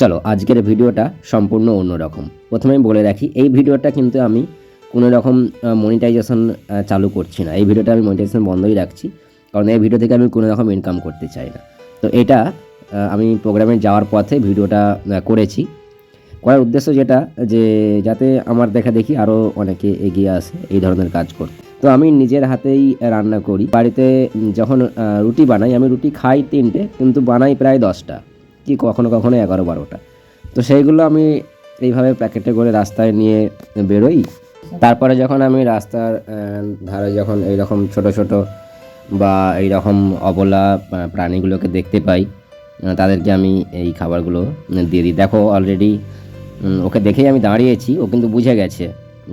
চলো আজকের ভিডিওটা সম্পূর্ণ অন্যরকম। প্রথমেই বলে রাখি, এই ভিডিওটা কিন্তু আমি কোনো রকম মনিটাইজেশন চালু করছি না। এই ভিডিওটা আমি মনিটাইজেশন বন্ধই রাখছি, কারণ এই ভিডিও থেকে আমি কোনো রকম ইনকাম করতে চাই না। তো এটা আমি প্রোগ্রামে যাওয়ার পথে ভিডিওটা করেছি। করার উদ্দেশ্য যেটা, যে যাতে আমার দেখা দেখি আরও অনেকে এগিয়ে আসে এই ধরনের কাজ করতে। তো আমি নিজের হাতেই রান্না করি বাড়িতে। যখন রুটি বানাই, আমি রুটি খাই 3টে, কিন্তু বানাই প্রায় 10টা, কি কখনো কখনো 11-12টা। তো সেইগুলো আমি এইভাবে প্যাকেটে করে রাস্তায় নিয়ে বেরোই। তারপরে যখন আমি রাস্তার ধারে যখন এইরকম ছোট ছোট বা এইরকম অবলা প্রাণীগুলোকে দেখতে পাই, তাদেরকে আমি এই খাবারগুলো দিয়ে দিই। দেখো অলরেডি ওকে দেখেই আমি দাঁড়িয়েছি, ও কিন্তু বুঝে গেছে।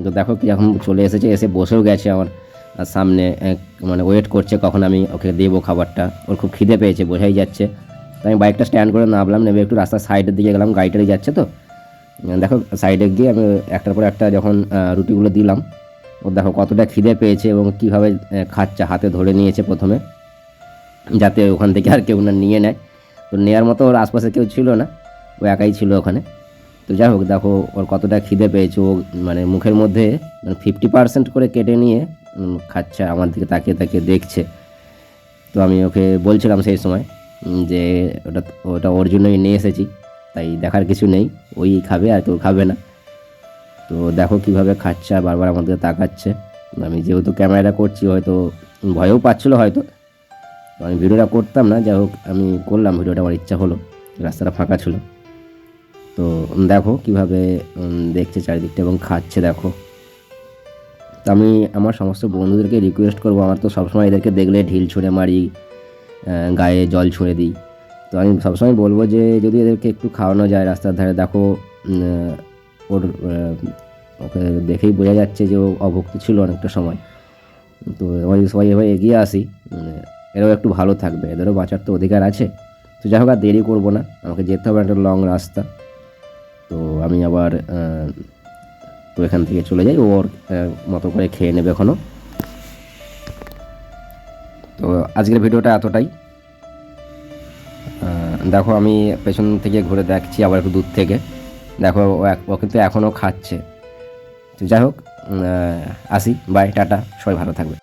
তো দেখো কীরকম চলে এসেছে, এসে বসেও গেছে আমার সামনে, মানে ওয়েট করছে কখন আমি ওকে দেবো খাবারটা। ওর খুব খিদে পেয়েছে, বোঝাই যাচ্ছে। তো আমি বাইকটা স্ট্যান্ড করে নামলাম, নেমে একটু রাস্তার সাইডের দিকে গেলাম, গাড়িটারি যাচ্ছে। তো দেখো সাইডে গিয়ে আমি একটার পর একটা যখন রুটিগুলো দিলাম, ও দেখো কতটা খিদে পেয়েছে এবং কীভাবে খাচ্ছে। হাতে ধরে নিয়েছে প্রথমে, যাতে ওখান থেকে আর কেউ না নিয়ে নেয়। তো নেওয়ার মতো ওর আশপাশে কেউ ছিল না, ও একাই ছিল ওখানে। তো যাই হোক, দেখো ওর কতটা খিদে পেয়েছে। ও মানে মুখের মধ্যে 50% করে কেটে নিয়ে খাচ্ছে, আমার দিকে তাকিয়ে তাকিয়ে দেখছে। তো আমি ওকে বলছিলাম সেই সময় যে ওটা ওর জন্যই নিয়ে এসেছি, তাই দেখার কিছু নেই, ওই খাবে আর কেউ খাবে না। তো দেখো কিভাবে খাচ্ছে আর বারবার আমার দিকে তাকাচ্ছে। আমি যেহেতু ক্যামেরাটা করছি, হয়তো ভয়ও পাচ্ছিলো হয়তো, তো আমি ভিডিওটা করতাম না। যাই হোক আমি করলাম ভিডিওটা, আমার ইচ্ছা হলো, রাস্তাটা ফাঁকা ছিল। তো দেখো কিভাবে দেখছে চারিদিকটা এবং খাচ্ছে দেখো। তো আমি আমার সমস্ত বন্ধুদেরকে রিকোয়েস্ট করবো, আমার তো সবসময় এদেরকে দেখলে ঢিল ছুঁড়ে মারি, গায়ে জল ছুঁড়ে দিই। তো আমি সবসময় বলবো যে যদি এদেরকে একটু খাওয়ানো যায় রাস্তার ধারে। দেখো ওর ওকে দেখেই বোঝা যাচ্ছে যে ও অভুক্ত ছিল অনেকটা সময়। তো আমি সবাই এভাবে এগিয়ে আসি, এরাও একটু ভালো থাকবে, এদেরও বাঁচার তো অধিকার আছে। তো যাই হোক আর দেরি করবো না, আমাকে যেতে হবে একটা লং রাস্তা। তো আমি আবার তো এখান থেকে চলে যাই, ওর মতো করে খেয়ে নেবে এখনও। তো আজকের ভিডিওটা এতটাই। দেখো আমি পেছন থেকে ঘুরে দেখছি আবার একটু দূর থেকে, দেখো ও কিন্তু এখনও খাচ্ছে। তো যাই হোক আসি, বাই, টাটা, সবাই ভালো থাকবে।